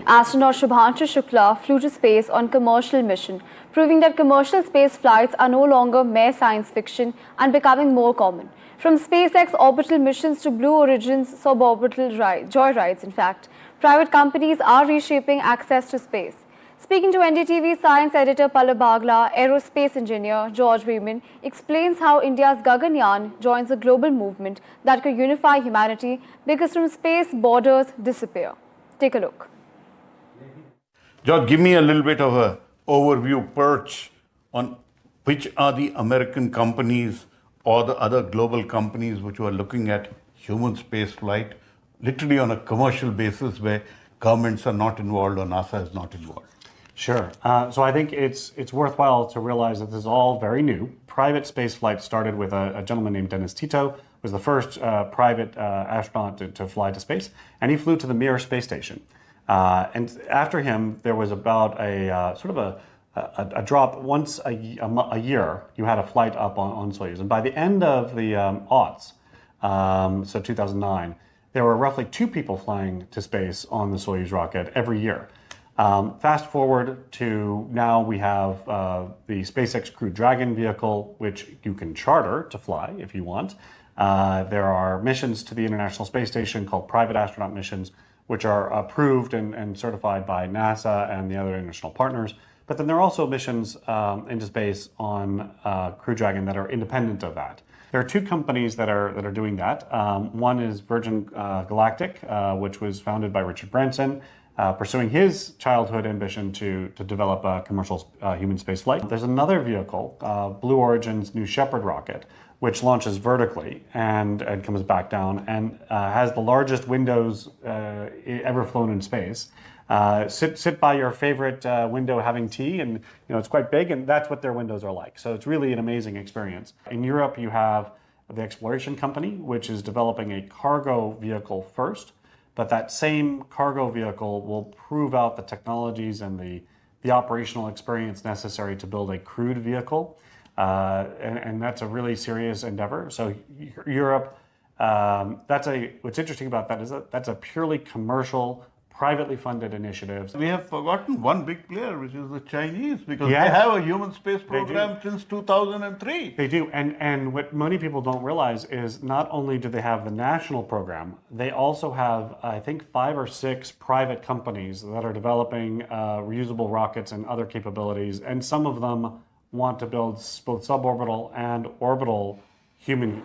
Astronaut Shubhanshu Shukla flew to space on commercial mission, proving that commercial space flights are no longer mere science fiction and becoming more common. From SpaceX orbital missions to Blue Origin's suborbital joyrides, in fact, private companies are reshaping access to space. Speaking to NDTV science editor Pallab Bagla, aerospace engineer George Weeman explains how India's Gaganyaan joins a global movement that could unify humanity because from space borders disappear. Take a look. George, give me a little bit of an overview perch on which are the American companies or the other global companies which are looking at human space flight, literally on a commercial basis where governments are not involved or NASA is not involved. Sure. So I think it's worthwhile to realize that this is all very new. Private space flight started with a gentleman named Dennis Tito, was the first private astronaut to fly to space, and he flew to the Mir space station. And after him, there was about a sort of a drop once a year. You had a flight up on Soyuz, and by the end of the aughts, so 2009, there were roughly 2 people flying to space on the Soyuz rocket every year. Fast forward to now, we have the SpaceX Crew Dragon vehicle, which you can charter to fly if you want. There are missions to the International Space Station called private astronaut missions, which are approved and certified by NASA and the other international partners. But then there are also missions into space on Crew Dragon that are independent of that. There are 2 companies that are doing that. One is Virgin Galactic, which was founded by Richard Branson, pursuing his childhood ambition to develop a commercial human space flight. There's another vehicle, Blue Origin's New Shepard rocket, which launches vertically and comes back down and has the largest windows ever flown in space. Sit by your favorite window having tea, and it's quite big, and that's what their windows are like. So it's really an amazing experience. In Europe, you have the Exploration Company, which is developing a cargo vehicle first, but that same cargo vehicle will prove out the technologies and the operational experience necessary to build a crewed vehicle. And that's a really serious endeavor. So Europe, what's interesting about that is that's a purely commercial, privately funded initiative. We have forgotten one big player, which is the Chinese, because they have a human space program since 2003. They do, and what many people don't realize is not only do they have the national program, they also have, I think, 5 or 6 private companies that are developing reusable rockets and other capabilities, and some of them want to build both suborbital and orbital human